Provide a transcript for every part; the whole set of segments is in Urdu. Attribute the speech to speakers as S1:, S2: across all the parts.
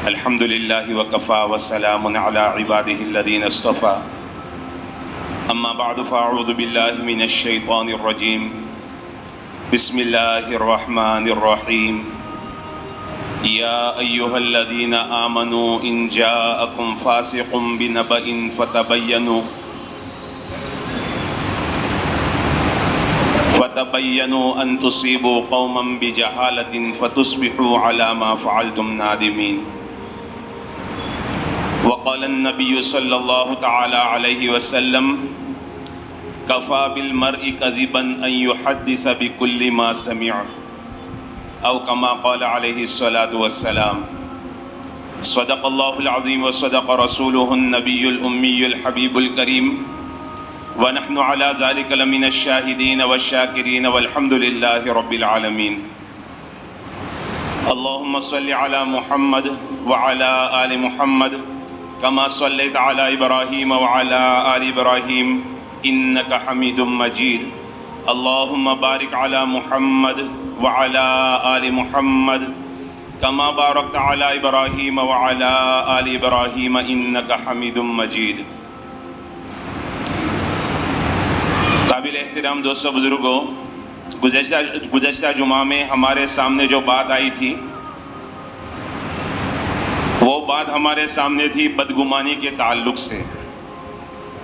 S1: الحمد لله وكفى وسلام على عباده الذين اصطفى أما بعد فأعوذ بالله من الشيطان الرجيم بسم الله الرحمن الرحيم يا أيها الذين آمنوا إن جاءكم فاسق بنبأ فتبينوا أن تصيبوا قوما بجهالة فتصبحوا على ما فعلتم نادمين وقال النبي صلى الله تعالى عليه وسلم كفى بالمرء كذبا أن يحدث بكل ما سمع أو كما قال عليه الصلاة والسلام صدق الله العظيم وصدق رسوله النبي الأمي الحبيب الكريم ونحن على ذلك لمن الشاهدين والشاكرين والحمد لله رب العالمين اللهم صل على محمد وعلى آل محمد كما صليت على إبراهيم وعلى آل إبراهيم إنك حميد مجيد اللهم بارك على محمد وعلى آل محمد كما باركت على إبراهيم وعلى آل إبراهيم إنك حميد مجيد قابل احترام دوستوں بزرگوں، گزشتہ جمعہ میں ہمارے سامنے جو بات آئی تھی وہ بات ہمارے سامنے تھی بدگمانی کے تعلق سے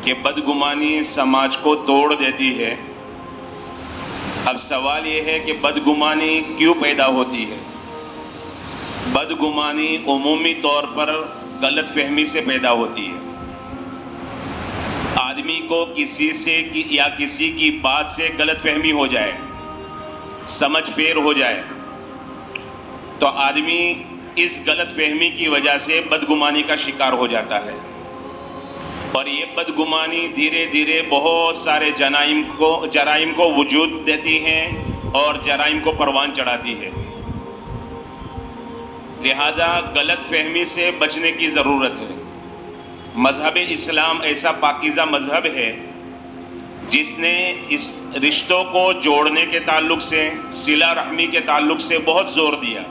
S1: کہ بدگمانی سماج کو توڑ دیتی ہے۔ اب سوال یہ ہے کہ بدگمانی کیوں پیدا ہوتی ہے؟ بدگمانی عمومی طور پر غلط فہمی سے پیدا ہوتی ہے۔ آدمی کو کسی سے یا کسی کی بات سے غلط فہمی ہو جائے، سمجھ پھیر ہو جائے تو آدمی اس غلط فہمی کی وجہ سے بدگمانی کا شکار ہو جاتا ہے، اور یہ بدگمانی دھیرے دھیرے بہت سارے جرائم کو وجود دیتی ہیں اور جرائم کو پروان چڑھاتی ہے۔ لہذا غلط فہمی سے بچنے کی ضرورت ہے۔ مذہب اسلام ایسا پاکیزہ مذہب ہے جس نے اس رشتوں کو جوڑنے کے تعلق سے، صلہ رحمی کے تعلق سے بہت زور دیا،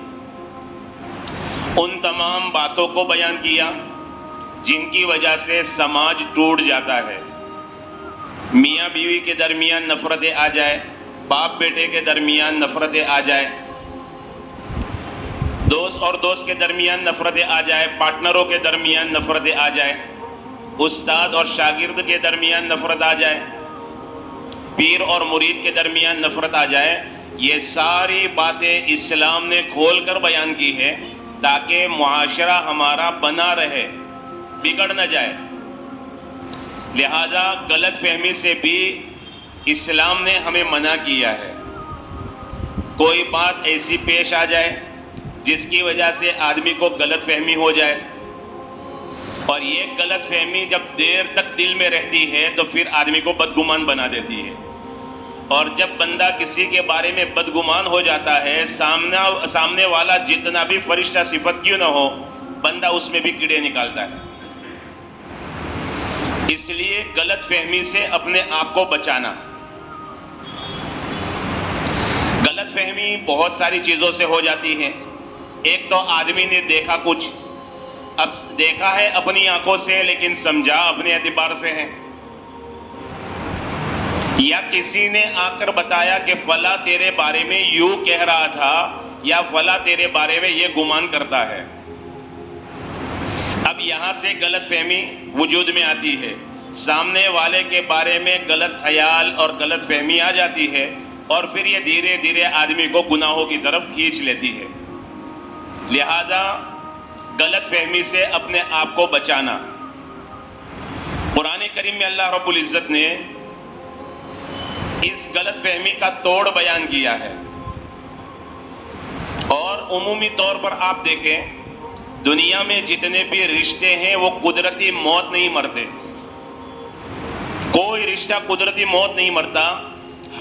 S1: ان تمام باتوں کو بیان کیا جن کی وجہ سے سماج ٹوٹ جاتا ہے۔ میاں بیوی کے درمیان نفرتیں آ جائے، باپ بیٹے کے درمیان نفرتیں آ جائے، دوست اور دوست کے درمیان نفرتیں آ جائے، پارٹنروں کے درمیان نفرتیں آ جائے، استاد اور شاگرد کے درمیان نفرت آ جائے، پیر اور مرید کے درمیان نفرت آ جائے۔ یہ ساری باتیں اسلام نے کھول کر بیان کی ہے تاکہ معاشرہ ہمارا بنا رہے، بگڑ نہ جائے۔ لہذا غلط فہمی سے بھی اسلام نے ہمیں منع کیا ہے۔ کوئی بات ایسی پیش آ جائے جس کی وجہ سے آدمی کو غلط فہمی ہو جائے، اور یہ غلط فہمی جب دیر تک دل میں رہتی ہے تو پھر آدمی کو بدگمان بنا دیتی ہے، اور جب بندہ کسی کے بارے میں بدگمان ہو جاتا ہے، سامنے والا جتنا بھی فرشتہ صفت کیوں نہ ہو، بندہ اس میں بھی کیڑے نکالتا ہے۔ اس لیے غلط فہمی سے اپنے آپ کو بچانا۔ غلط فہمی بہت ساری چیزوں سے ہو جاتی ہے۔ ایک تو آدمی نے دیکھا کچھ، اب دیکھا ہے اپنی آنکھوں سے لیکن سمجھا اپنے اعتبار سے ہے، یا کسی نے آ کر بتایا کہ فلاں تیرے بارے میں یوں کہہ رہا تھا، یا فلاں تیرے بارے میں یہ گمان کرتا ہے۔ اب یہاں سے غلط فہمی وجود میں آتی ہے، سامنے والے کے بارے میں غلط خیال اور غلط فہمی آ جاتی ہے، اور پھر یہ دھیرے دھیرے آدمی کو گناہوں کی طرف کھینچ لیتی ہے۔ لہذا غلط فہمی سے اپنے آپ کو بچانا۔ قرآن کریم میں اللہ رب العزت نے اس غلط فہمی کا توڑ بیان کیا ہے، اور عمومی طور پر آپ دیکھیں دنیا میں جتنے بھی رشتے ہیں وہ قدرتی موت نہیں مرتے، کوئی رشتہ قدرتی موت نہیں مرتا،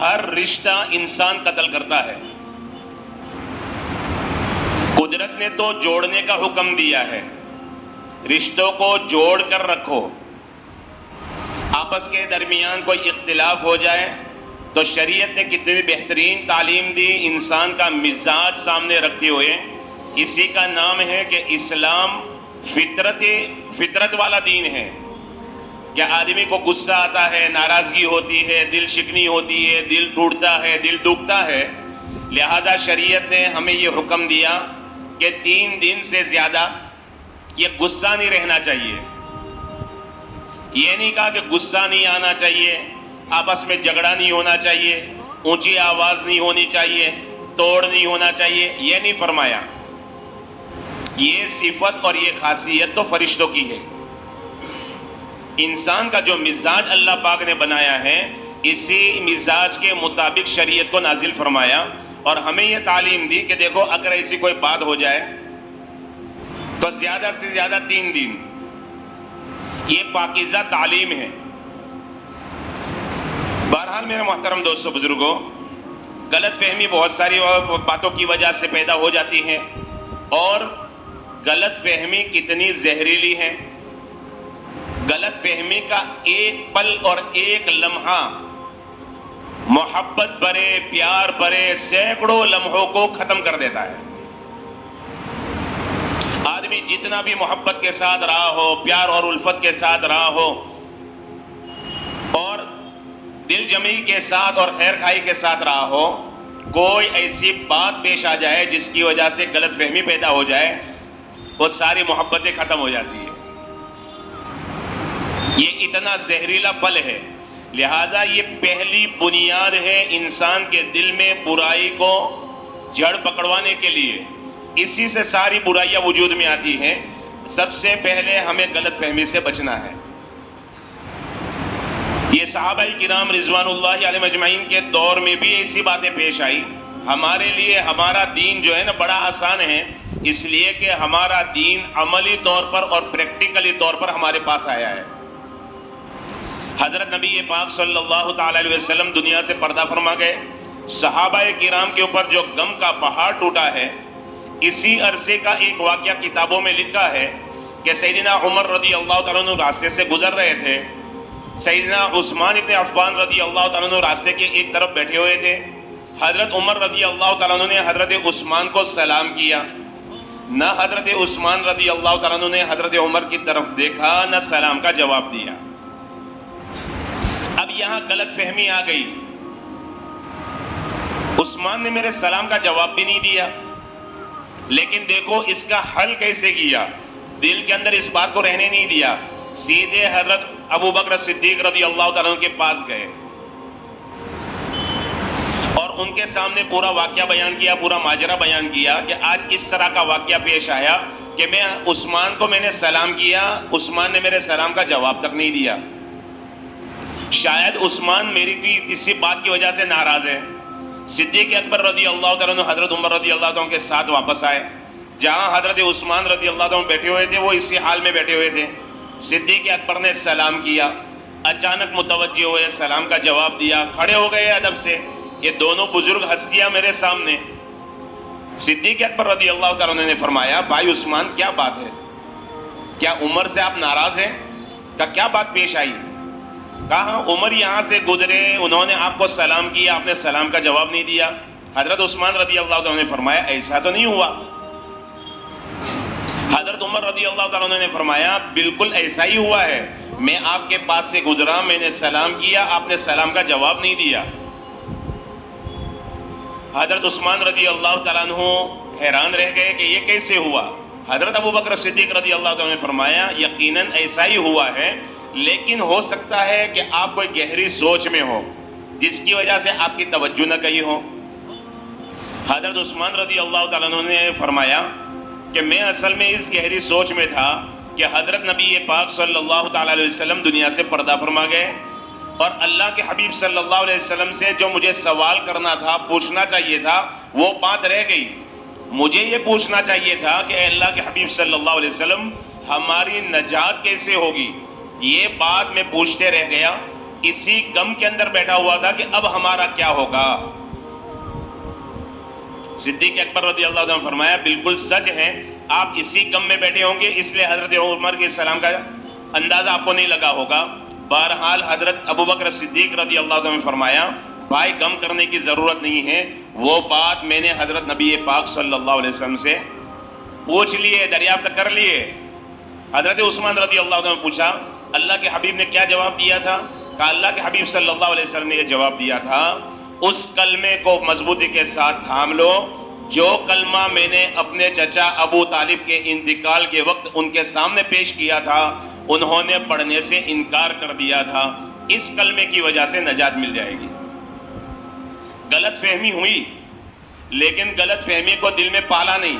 S1: ہر رشتہ انسان قتل کرتا ہے۔ قدرت نے تو جوڑنے کا حکم دیا ہے، رشتوں کو جوڑ کر رکھو۔ آپس کے درمیان کوئی اختلاف ہو جائے تو شریعت نے کتنی بہترین تعلیم دی، انسان کا مزاج سامنے رکھتے ہوئے اسی کا نام ہے کہ اسلام فطرت والا دین ہے. کہ آدمی کو غصہ آتا ہے، ناراضگی ہوتی ہے، دل شکنی ہوتی ہے، دل ٹوٹتا ہے، دل دکھتا ہے، لہذا شریعت نے ہمیں یہ حکم دیا کہ 3 دن سے زیادہ یہ غصہ نہیں رہنا چاہیے. یہ نہیں کہا کہ غصہ نہیں آنا چاہیے، آپس میں جھگڑا نہیں ہونا چاہیے، اونچی آواز نہیں ہونی چاہیے، توڑ نہیں ہونا چاہیے، یہ نہیں فرمایا. یہ صفت اور یہ خاصیت تو فرشتوں کی ہے. انسان کا جو مزاج اللہ پاک نے بنایا ہے، اسی مزاج کے مطابق شریعت کو نازل فرمایا اور ہمیں یہ تعلیم دی کہ دیکھو اگر ایسی کوئی بات ہو جائے تو زیادہ سے زیادہ 3 دن. یہ پاکیزہ تعلیم ہے. بہرحال میرے محترم دوستو بزرگوں، غلط فہمی بہت ساری باتوں کی وجہ سے پیدا ہو جاتی ہے، اور غلط فہمی کتنی زہریلی ہے. غلط فہمی کا ایک پل اور ایک لمحہ محبت برے، پیار برے سینکڑوں لمحوں کو ختم کر دیتا ہے. آدمی جتنا بھی محبت کے ساتھ رہا ہو، پیار اور الفت کے ساتھ رہا ہو، اور دل جمعی کے ساتھ اور خیر خواہی کے ساتھ رہا ہو، کوئی ایسی بات پیش آ جائے جس کی وجہ سے غلط فہمی پیدا ہو جائے، وہ ساری محبتیں ختم ہو جاتی ہیں. یہ اتنا زہریلا پل ہے. لہذا یہ پہلی بنیاد ہے انسان کے دل میں برائی کو جڑ پکڑوانے کے لیے. اسی سے ساری برائیاں وجود میں آتی ہیں. سب سے پہلے ہمیں غلط فہمی سے بچنا ہے. یہ صحابہ کرام رضوان اللہ علیہم اجمعین کے دور میں بھی ایسی باتیں پیش آئی. ہمارے لیے ہمارا دین جو ہے نا بڑا آسان ہے، اس لیے کہ ہمارا دین عملی طور پر اور پریکٹیکلی طور پر ہمارے پاس آیا ہے. حضرت نبی پاک صلی اللہ تعالی علیہ وسلم دنیا سے پردہ فرما گئے. صحابہ کرام کے اوپر جو غم کا پہاڑ ٹوٹا ہے، اسی عرصے کا ایک واقعہ کتابوں میں لکھا ہے کہ سیدنا عمر رضی اللہ تعالیٰ عنہ راستے سے گزر رہے تھے. سیدنا عثمان ابن عفان رضی اللہ تعالیٰ عنہ راستے کے ایک طرف بیٹھے ہوئے تھے. حضرت عمر رضی اللہ تعالیٰ عنہ نے حضرت عثمان کو سلام کیا. نہ حضرت عثمان رضی اللہ تعالیٰ عنہ نے حضرت عمر کی طرف دیکھا، نہ سلام کا جواب دیا. اب یہاں غلط فہمی آ گئی. عثمان نے میرے سلام کا جواب بھی نہیں دیا، لیکن دیکھو اس کا حل کیسے کیا. دل کے اندر اس بات کو رہنے نہیں دیا، سیدھے حضرت ابو بکر صدیق رضی اللہ تعالیٰ عنہ کے پاس گئے اور ان کے سامنے پورا واقعہ بیان کیا، پورا ماجرا بیان کیا کہ آج اس طرح کا واقعہ پیش آیا کہ عثمان کو میں نے سلام کیا، عثمان نے میرے سلام کا جواب تک نہیں دیا. شاید عثمان میری کسی بات کی وجہ سے ناراض ہے. صدیق اکبر رضی اللہ تعالیٰ عنہ حضرت عمر رضی اللہ تعالیٰ عنہ کے ساتھ واپس آئے. جہاں حضرت عثمان رضی اللہ تعالیٰ عنہ بیٹھے ہوئے تھے وہ اسی حال میں بیٹھے ہوئے تھے. صدیق اکبر نے سلام کیا، اچانک متوجہ ہوئے، سلام کا جواب دیا، کھڑے ہو گئے ادب سے. یہ دونوں بزرگ ہستیاں میرے سامنے. صدیق اکبر رضی اللہ تعالیٰ عنہ نے فرمایا، بھائی عثمان کیا بات ہے؟ کیا عمر سے آپ ناراض ہیں؟ کیا بات پیش آئی؟ کہا عمر یہاں سے گزرے، انہوں نے آپ کو سلام کیا، آپ نے سلام کا جواب نہیں دیا. حضرت عثمان رضی اللہ تعالیٰ عنہ نے فرمایا ایسا تو نہیں ہوا. حضرت عمر رضی اللہ تعالیٰ عنہ نے فرمایا بالکل ایسا ہی ہوا ہے. میں آپ کے پاس سے گزرا، میں نے سلام کیا، آپ نے سلام کا جواب نہیں دیا. حضرت عثمان رضی اللہ تعالیٰ عنہ حیران رہ گئے کہ یہ کیسے ہوا. حضرت ابو بکر صدیق رضی اللہ تعالیٰ عنہ نے فرمایا یقیناً ایسا ہی ہوا ہے، لیکن ہو سکتا ہے کہ آپ کوئی گہری سوچ میں ہو جس کی وجہ سے آپ کی توجہ نہ کہی ہو. حضرت عثمان رضی اللہ تعالیٰ عنہ نے فرمایا کہ میں اصل میں اس گہری سوچ میں تھا کہ حضرت نبی پاک صلی اللہ تعالیٰ علیہ وسلم دنیا سے پردہ فرما گئے، اور اللہ کے حبیب صلی اللہ علیہ وسلم سے جو مجھے سوال کرنا تھا، پوچھنا چاہیے تھا، وہ بات رہ گئی. مجھے یہ پوچھنا چاہیے تھا کہ اے اللہ کے حبیب صلی اللہ علیہ وسلم ہماری نجات کیسے ہوگی. یہ بات میں پوچھتے رہ گیا، اسی غم کے اندر بیٹھا ہوا تھا کہ اب ہمارا کیا ہوگا. صدیق اکبر رضی اللہ عنہ نے فرمایا بالکل سچ ہے، آپ اسی غم میں بیٹھے ہوں گے، اس لیے حضرت عمر کے سلام کا اندازہ آپ کو نہیں لگا ہوگا. بہرحال حضرت ابو بکر صدیق رضی اللہ عنہ نے فرمایا بھائی غم کرنے کی ضرورت نہیں ہے، وہ بات میں نے حضرت نبی پاک صلی اللہ علیہ وسلم سے پوچھ لیے, دریافت کر لیے. حضرت عثمان رضی اللہ عنہ نے پوچھا اللہ کے حبیب نے کیا جواب دیا تھا؟ کہا اللہ کے حبیب صلی اللہ علیہ وسلم نے یہ جواب دیا تھا, اس کلمے کو مضبوطی کے ساتھ تھام لو جو کلمہ میں نے اپنے چچا ابو طالب کے انتقال کے وقت ان کے سامنے پیش کیا تھا, انہوں نے پڑھنے سے انکار کر دیا تھا, اس کلمے کی وجہ سے نجات مل جائے گی. غلط فہمی ہوئی, لیکن غلط فہمی کو دل میں پالا نہیں,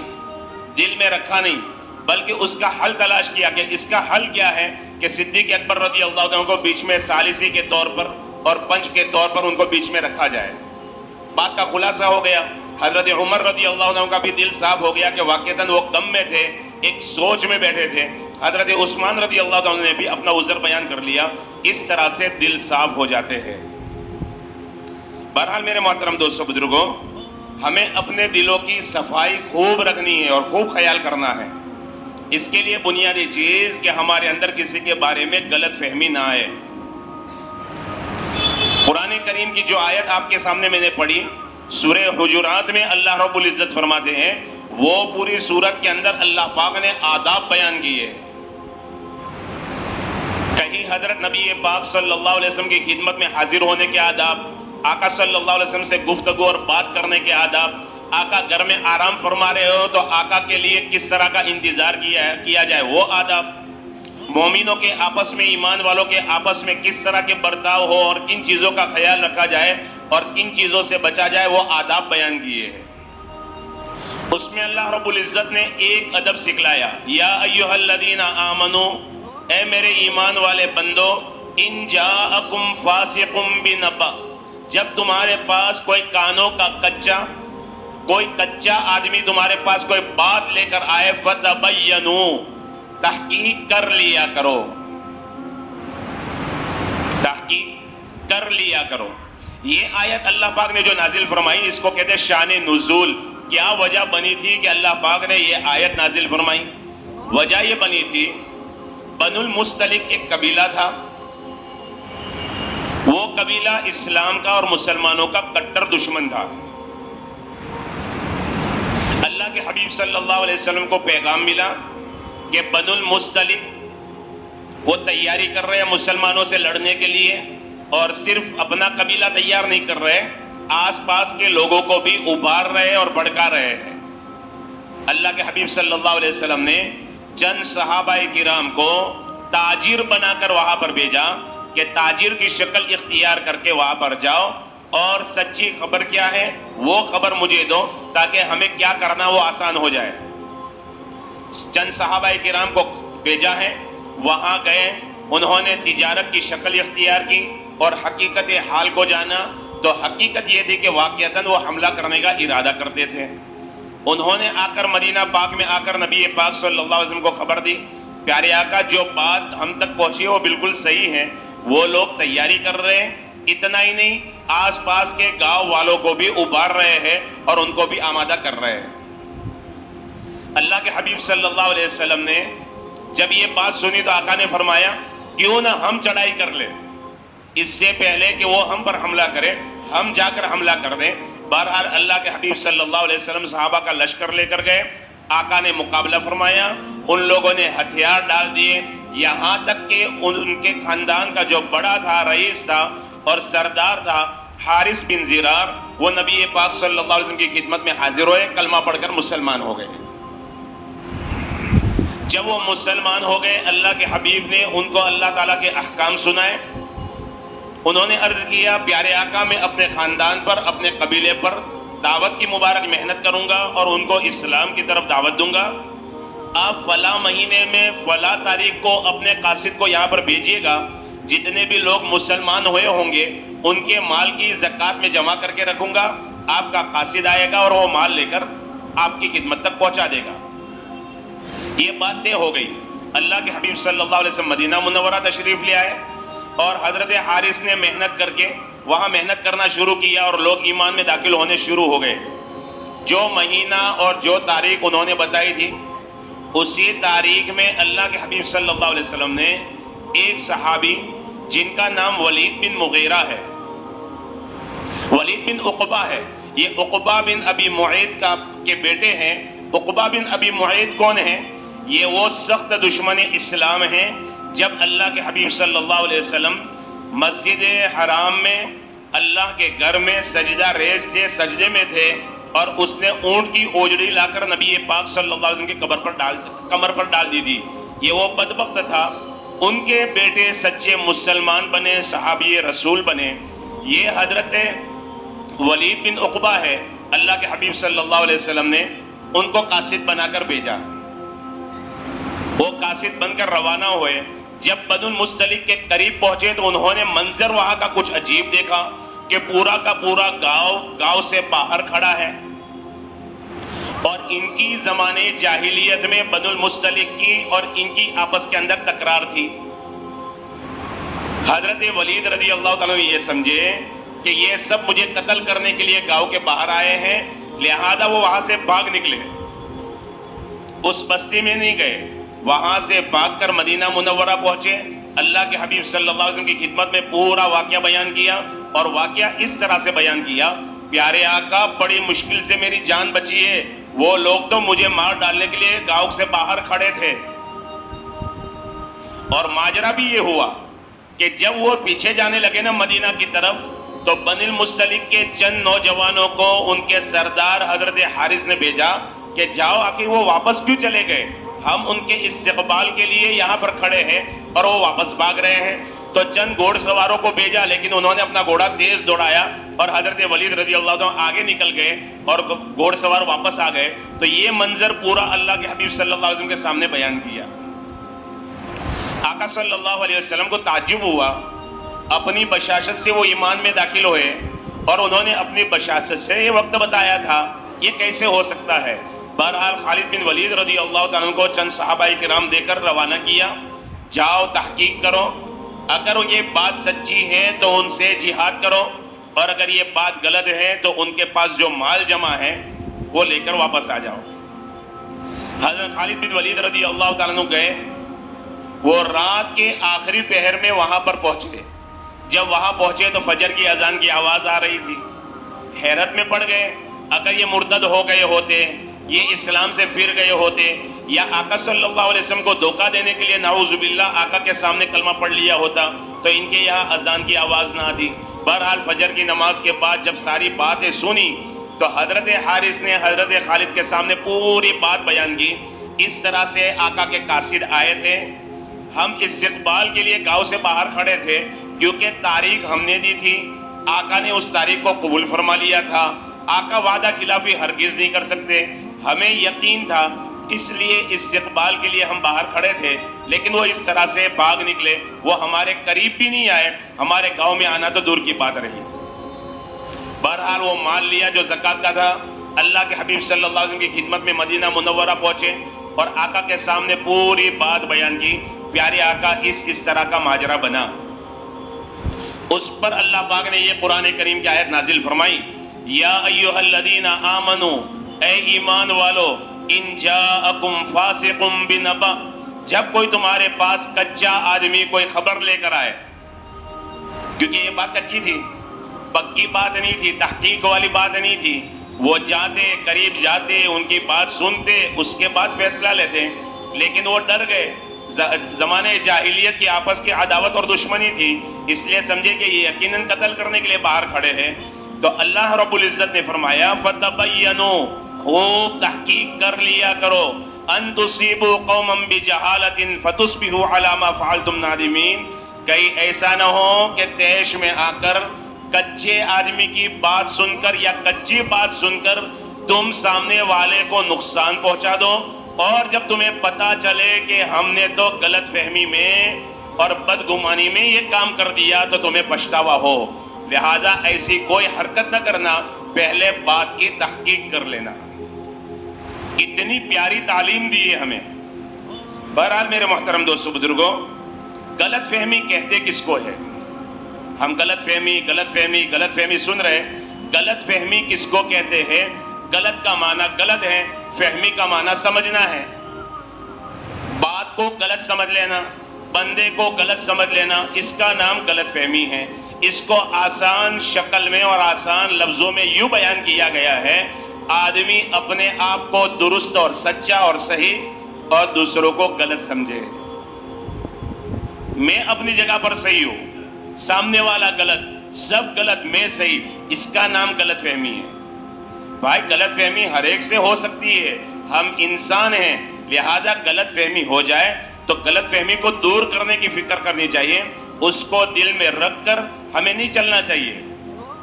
S1: دل میں رکھا نہیں, بلکہ اس کا حل تلاش کیا کہ اس کا حل کیا ہے کہ صدیق اکبر رضی اللہ عنہ کو بیچ میں ثالثی کے طور پر اور پنچ کے طور پر ان کو بیچ میں رکھا جائے. بات کا خلاصہ ہو گیا. حضرت عمر رضی اللہ عنہ کا بھی دل صاف ہو گیا کہ واقعتاً وہ غم میں تھے, ایک سوچ میں بیٹھے تھے. حضرت عثمان رضی اللہ عنہ نے بھی اپنا عذر بیان کر لیا. اس طرح سے دل صاف ہو جاتے ہیں. بہرحال میرے محترم دوستو بزرگوں, ہمیں اپنے دلوں کی صفائی خوب رکھنی ہے اور خوب خیال کرنا ہے. اس کے لیے بنیادی چیز کہ ہمارے اندر کسی کے بارے میں غلط فہمی نہ آئے. قرآن کریم کی جو آیت آپ کے سامنے میں نے پڑھی سورہ حجرات میں اللہ رب العزت فرماتے ہیں, وہ پوری سورت کے اندر اللہ پاک نے آداب بیان کیے. کہیں حضرت نبی پاک صلی اللہ علیہ وسلم کی خدمت میں حاضر ہونے کے آداب, آقا صلی اللہ علیہ وسلم سے گفتگو اور بات کرنے کے آداب, آقا گھر میں آرام فرما رہے ہو تو آقا کے لیے کس طرح کا انتظار کیا جائے وہ آداب, مومنوں کے آپس میں, ایمان والوں کے آپس میں کس طرح کے برتاؤ ہو اور کن چیزوں کا خیال رکھا جائے اور کن چیزوں سے بچا جائے, وہ آداب بیان کیے ہیں. اس میں اللہ رب العزت نے ایک ادب سکھلایا, یا ایھا الذین آمنو, اے میرے ایمان والے بندو, ان جاءکم فاسق بنبأ, جب تمہارے پاس کوئی کانوں کا کوئی کچا آدمی تمہارے پاس کوئی بات لے کر آئے, فتبینوا, تحقیق کر لیا کرو, تحقیق کر لیا کرو. یہ آیت اللہ پاک نے جو نازل فرمائی اس کو کہتے ہیں شان نزول. کیا وجہ بنی تھی کہ اللہ پاک نے یہ آیت نازل فرمائی؟ وجہ یہ بنی تھی, بنو المستلق ایک قبیلہ تھا, وہ قبیلہ اسلام کا اور مسلمانوں کا کٹر دشمن تھا. اللہ کے حبیب صلی اللہ علیہ وسلم کو پیغام ملا کہ بنو المستلق وہ تیاری کر رہے ہیں مسلمانوں سے لڑنے کے لیے, اور صرف اپنا قبیلہ تیار نہیں کر رہے, آس پاس کے لوگوں کو بھی ابھار رہے اور بھڑکا رہے ہیں. اللہ کے حبیب صلی اللہ علیہ وسلم نے چند صحابہ کرام کو تاجر بنا کر وہاں پر بھیجا کہ تاجر کی شکل اختیار کر کے وہاں پر جاؤ اور سچی خبر کیا ہے وہ خبر مجھے دو تاکہ ہمیں کیا کرنا وہ آسان ہو جائے. چند صحابہ کرام کو بھیجا ہے, وہاں گئے, انہوں نے تجارت کی شکل اختیار کی اور حقیقت حال کو جانا. تو حقیقت یہ تھی کہ واقعتاً وہ حملہ کرنے کا ارادہ کرتے تھے. انہوں نے آ کر مدینہ پاک میں آ کر نبی پاک صلی اللہ علیہ وسلم کو خبر دی, پیارے آقا جو بات ہم تک پہنچی وہ بالکل صحیح ہے, وہ لوگ تیاری کر رہے ہیں, اتنا ہی نہیں آس پاس کے گاؤں والوں کو بھی ابھار رہے ہیں اور ان کو بھی آمادہ کر رہے ہیں. اللہ کے حبیب صلی اللہ علیہ وسلم نے جب یہ بات سنی تو آقا نے فرمایا کیوں نہ ہم چڑھائی کر لیں, اس سے پہلے کہ وہ ہم پر حملہ کرے ہم جا کر حملہ کر دیں. بہرحال اللہ کے حبیب صلی اللہ علیہ وسلم صحابہ کا لشکر لے کر گئے, آقا نے مقابلہ فرمایا, ان لوگوں نے ہتھیار ڈال دیے, یہاں تک کہ ان کے خاندان کا جو بڑا تھا, رئیس تھا اور سردار تھا, حارث بن زرار, وہ نبی پاک صلی اللہ علیہ وسلم کی خدمت میں حاضر ہوئے, کلمہ پڑھ کر مسلمان ہو گئے. جب وہ مسلمان ہو گئے اللہ کے حبیب نے ان کو اللہ تعالیٰ کے احکام سنائے. انہوں نے عرض کیا پیارے آقا میں اپنے خاندان پر اپنے قبیلے پر دعوت کی مبارک محنت کروں گا اور ان کو اسلام کی طرف دعوت دوں گا. آپ فلاں مہینے میں فلاں تاریخ کو اپنے قاصد کو یہاں پر بھیجیے گا, جتنے بھی لوگ مسلمان ہوئے ہوں گے ان کے مال کی زکوٰۃ میں جمع کر کے رکھوں گا. آپ کا قاصد آئے گا اور وہ مال لے کر آپ کی خدمت تک پہنچا دے گا. یہ بات طے ہو گئی. اللہ کے حبیب صلی اللہ علیہ وسلم مدینہ منورہ تشریف لے آئے اور حضرت حارث نے محنت کر کے وہاں محنت کرنا شروع کیا اور لوگ ایمان میں داخل ہونے شروع ہو گئے. جو مہینہ اور جو تاریخ انہوں نے بتائی تھی اسی تاریخ میں اللہ کے حبیب صلی اللہ علیہ وسلم نے ایک صحابی جن کا نام ولید بن مغیرہ ہے, ولید بن عقبہ ہے, یہ عقبہ بن ابی معیط کے بیٹے ہیں, عقبہ بن ابی معیط کون ہیں؟ یہ وہ سخت دشمن اسلام ہیں۔ جب اللہ کے حبیب صلی اللہ علیہ وسلم مسجد حرام میں اللہ کے گھر میں سجدہ ریز تھے، سجدے میں تھے، اور اس نے اونٹ کی اوجڑی لا کر نبی پاک صلی اللہ علیہ وسلم کی کمر پر ڈال دی تھی۔ یہ وہ بدبخت تھا، ان کے بیٹے سچے مسلمان بنے، صحابی رسول بنے۔ یہ حضرت ولید بن عقبہ ہے، اللہ کے حبیب صلی اللہ علیہ وسلم نے ان کو قاصد بنا کر بھیجا۔ وہ قاصد بن کر روانہ ہوئے۔ جب بنو المستلق کے قریب پہنچے تو انہوں نے منظر وہاں کا کچھ عجیب دیکھا کہ پورا کا پورا گاؤں سے باہر کھڑا ہے، اور ان کی زمانے جاہلیت میں بنو المستلق کی اور ان کی آپس کے اندر تکرار تھی۔ حضرت ولید رضی اللہ تعالیٰ نے یہ سمجھے کہ یہ سب مجھے قتل کرنے کے لیے گاؤں کے باہر آئے ہیں، لہذا وہ وہاں سے بھاگ نکلے، اس بستی میں نہیں گئے، وہاں سے بھاگ کر مدینہ منورہ پہنچے۔ اللہ کے حبیب صلی اللہ علیہ وسلم کی خدمت میں پورا واقعہ بیان کیا، اور واقعہ اس طرح سے بیان کیا: پیارے آقا، بڑی مشکل سے میری جان بچی ہے، وہ لوگ تو مجھے مار ڈالنے کے لیے گاؤں سے باہر کھڑے تھے۔ اور ماجرا بھی یہ ہوا کہ جب وہ پیچھے جانے لگے نا مدینہ کی طرف، تو بنی المستلق کے چند نوجوانوں کو ان کے سردار حضرت حارث نے بھیجا کہ جاؤ، آخر وہ واپس کیوں چلے گئے؟ ہم ان کے استقبال کے لیے یہاں پر کھڑے ہیں اور وہ واپس بھاگ رہے ہیں۔ تو چند گھوڑ سواروں کو بھیجا، لیکن انہوں نے اپنا گھوڑا تیز دوڑایا اور حضرت ولید رضی اللہ عنہ آگے نکل گئے اور گھوڑ سوار واپس آ گئے۔ تو یہ منظر پورا اللہ کے حبیب صلی اللہ علیہ وسلم کے سامنے بیان کیا۔ آقا صلی اللہ علیہ وسلم کو تعجب ہوا، اپنی بشاشت سے وہ ایمان میں داخل ہوئے، اور انہوں نے اپنی بشاشت سے یہ وقت بتایا تھا، یہ کیسے ہو سکتا ہے؟ بہرحال خالد بن ولید رضی اللہ تعالیٰ عنہ کو چند صحابہ کرام دے کر روانہ کیا، جاؤ تحقیق کرو، اگر یہ بات سچی ہے تو ان سے جہاد کرو، اور اگر یہ بات غلط ہے تو ان کے پاس جو مال جمع ہے وہ لے کر واپس آ جاؤ۔ حضرت خالد بن ولید رضی اللہ تعالیٰ عنہ گئے، وہ رات کے آخری پہر میں وہاں پر پہنچے۔ جب وہاں پہنچے تو فجر کی اذان کی آواز آ رہی تھی، حیرت میں پڑ گئے، اگر یہ مرتد ہو گئے ہوتے، یہ اسلام سے پھر گئے ہوتے، یا آقا صلی اللہ علیہ وسلم کو دھوکہ دینے کے لیے نعوذ باللہ آقا کے سامنے کلمہ پڑھ لیا ہوتا تو ان کے یہاں اذان کی آواز نہ آتی۔ بہرحال فجر کی نماز کے بعد جب ساری باتیں سنی تو حضرت حارث نے حضرت خالد کے سامنے پوری بات بیان کی۔ اس طرح سے آقا کے قاصد آئے تھے، ہم استقبال کے لیے گاؤں سے باہر کھڑے تھے، کیونکہ تاریخ ہم نے دی تھی، آقا نے اس تاریخ کو قبول فرما لیا تھا، آقا وعدہ خلافی ہرگز نہیں کر سکتے، ہمیں یقین تھا، اس لیے استقبال کے لیے ہم باہر کھڑے تھے، لیکن وہ اس طرح سے بھاگ نکلے، وہ ہمارے قریب بھی نہیں آئے، ہمارے گاؤں میں آنا تو دور کی بات رہی۔ بہرحال وہ مال لیا جو زکوٰۃ کا تھا، اللہ کے حبیب صلی اللہ علیہ وسلم کی خدمت میں مدینہ منورہ پہنچے اور آقا کے سامنے پوری بات بیان کی۔ پیارے آقا، اس طرح کا ماجرا بنا، اس پر اللہ پاک نے یہ قرآن کریم کی آیت نازل فرمائی: یا ایھا الذین آمنوا، اے ایمان والو، ان جاءکم فاسق بنبأ، جب کوئی تمہارے پاس کچا آدمی کوئی خبر لے کر آئے، کیونکہ یہ بات کچی تھی، پکی بات نہیں تھی، تحقیق والی بات نہیں تھی، وہ جاتے، قریب جاتے، ان کی بات سنتے، اس کے بعد فیصلہ لیتے، لیکن وہ ڈر گئے، زمانے جاہلیت کی آپس کی عداوت اور دشمنی تھی، اس لیے سمجھے کہ یہ یقیناً قتل کرنے کے لیے باہر کھڑے ہیں۔ تو اللہ رب العزت نے فرمایا فَتَبَيَّنُوا، خوب تحقیق کر لیا کرو، ان تصیبوا قوما بجہالۃ فتصبحوا علی ما فعلتم نادمین، کہیں ایسا نہ ہو کہ تیش میں آ کر کچے آدمی کی بات سن کر یا کچی بات سن کر تم سامنے والے کو نقصان پہنچا دو، اور جب تمہیں پتا چلے کہ ہم نے تو غلط فہمی میں اور بدگمانی میں یہ کام کر دیا تو تمہیں پچھتاوا ہو، لہذا ایسی کوئی حرکت نہ کرنا، پہلے بات کی تحقیق کر لینا۔ کتنی پیاری تعلیم دی ہے ہمیں۔ بہرحال میرے محترم دوستو بزرگوں، غلط فہمی کہتے کس کو ہے؟ ہم غلط فہمی سن رہے، غلط فہمی کس کو کہتے ہیں؟ غلط کا معنی غلط ہے، فہمی کا معنی سمجھنا ہے، بات کو غلط سمجھ لینا، بندے کو غلط سمجھ لینا، اس کا نام غلط فہمی ہے۔ اس کو آسان شکل میں اور آسان لفظوں میں یوں بیان کیا گیا ہے: آدمی اپنے آپ کو درست اور سچا اور صحیح اور دوسروں کو غلط سمجھے. میں اپنی جگہ پر صحیح ہوں، سامنے والا غلط، سب غلط، میں صحیح، اس کا نام غلط فہمی ہے. بھائی غلط فہمی ہر ایک سے ہو سکتی ہے، ہم انسان ہیں، لہذا غلط فہمی ہو جائے تو غلط فہمی کو دور کرنے کی فکر کرنی چاہیے، اس کو دل میں رکھ کر ہمیں نہیں چلنا چاہیے،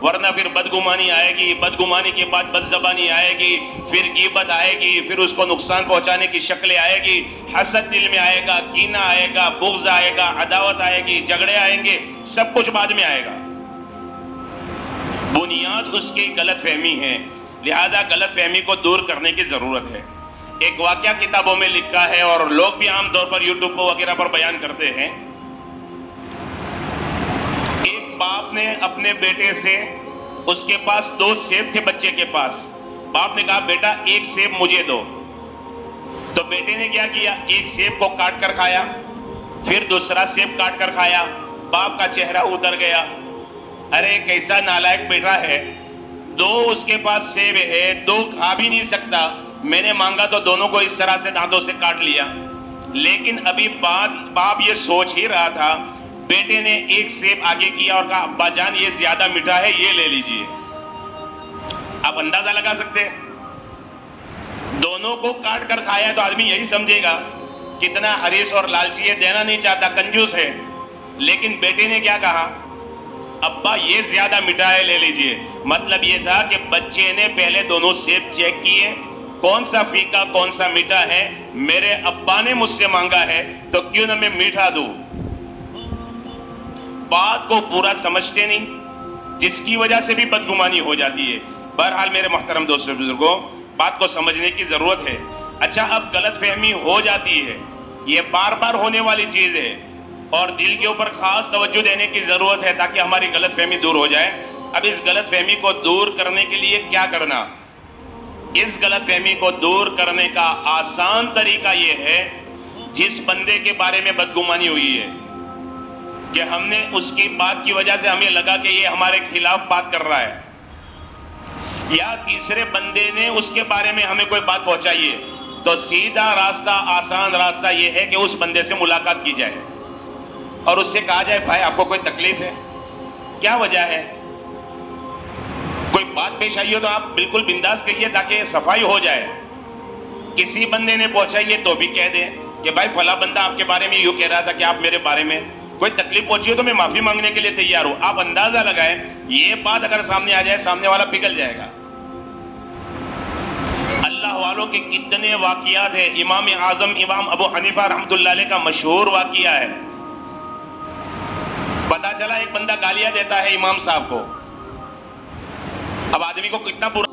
S1: ورنہ پھر بدگمانی آئے گی، بدگمانی کے بعد بدزبانی آئے گی، پھر غیبت آئے گی، پھر اس کو نقصان پہنچانے کی شکلیں آئے گی، حسد دل میں آئے گا، کینہ آئے گا، بغض آئے گا، عداوت آئے گی، جھگڑے آئیں گے، سب کچھ بعد میں آئے گا. بنیاد اس کی غلط فہمی ہے، لہذا غلط فہمی کو دور کرنے کی ضرورت ہے. ایک واقعہ کتابوں میں لکھا ہے اور لوگ بھی عام طور پر یوٹیوب وغیرہ پر بیان کرتے ہیں. ایک باپ نے اپنے بیٹے سے، اس کے پاس 2 سیب تھے بچے کے پاس، باپ نے کہا بیٹا ایک سیب مجھے دو. تو بیٹے نے کیا کیا، ایک سیب کو کاٹ کر کھایا، پھر دوسرا سیب کاٹ کر کھایا. باپ کا چہرہ اتر گیا، ارے کیسا نالائق بیٹا ہے، 2 اس کے پاس سیب ہے، 2 کھا بھی نہیں سکتا، میں نے مانگا تو دونوں کو اس طرح سے دانتوں سے کاٹ لیا. لیکن ابھی باپ یہ سوچ ہی رہا تھا، بیٹے نے ایک سیب آگے کیا اور کہا ابا جان یہ زیادہ میٹھا ہے، یہ لے لیجئے. آپ اندازہ لگا سکتے ہیں، دونوں کو کاٹ کر کھایا تو آدمی یہی سمجھے گا کتنا حریص اور لالچی ہے، دینا نہیں چاہتا، کنجوس ہے. لیکن بیٹے نے کیا کہا، ابا یہ زیادہ میٹھا ہے، لے لیجئے. مطلب یہ تھا کہ بچے نے پہلے دونوں سیب چیک کیے، کون سا پھیکا کون سا میٹھا ہے، میرے ابا نے مجھ سے مانگا ہے تو کیوں نہ میں میٹھا دوں. بات کو پورا سمجھتے نہیں، جس کی وجہ سے بھی بدگمانی ہو جاتی ہے. بہرحال میرے محترم دوستوں بزرگوں، بات کو سمجھنے کی ضرورت ہے. اچھا اب غلط فہمی ہو جاتی ہے، یہ بار بار ہونے والی چیز ہے اور دل کے اوپر خاص توجہ دینے کی ضرورت ہے تاکہ ہماری غلط فہمی دور ہو جائے. اب اس غلط فہمی کو دور کرنے کے لیے کیا کرنا؟ اس غلط فہمی کو دور کرنے کا آسان طریقہ یہ ہے، جس بندے کے بارے میں بدگمانی ہوئی ہے کہ ہم نے اس کی بات کی وجہ سے ہمیں لگا کہ یہ ہمارے خلاف بات کر رہا ہے، یا تیسرے بندے نے اس کے بارے میں ہمیں کوئی بات پہنچائی ہے، تو سیدھا راستہ، آسان راستہ یہ ہے کہ اس بندے سے ملاقات کی جائے اور اس سے کہا جائے بھائی آپ کو کوئی تکلیف ہے، کیا وجہ ہے، کوئی بات پیش آئی ہو تو آپ بالکل بنداس کہیے تاکہ صفائی ہو جائے. کسی بندے نے پہنچائی ہے تو بھی کہہ دیں کہ بھائی فلاں بندہ آپ کے بارے میں یوں کہہ رہا تھا کہ آپ میرے بارے میں کوئی تکلیف پہنچی ہو تو میں معافی مانگنے کے لیے تیار ہوں. آپ اندازہ لگائیں یہ بات اگر سامنے آ جائے سامنے والا پگھل جائے گا. اللہ والوں کے کتنے واقعات ہیں. امام اعظم امام ابو حنیفہ رحمۃ اللہ علیہ کا مشہور واقعہ ہے. پتا چلا ایک بندہ گالیاں دیتا ہے امام صاحب کو. اب آدمی کو کتنا برا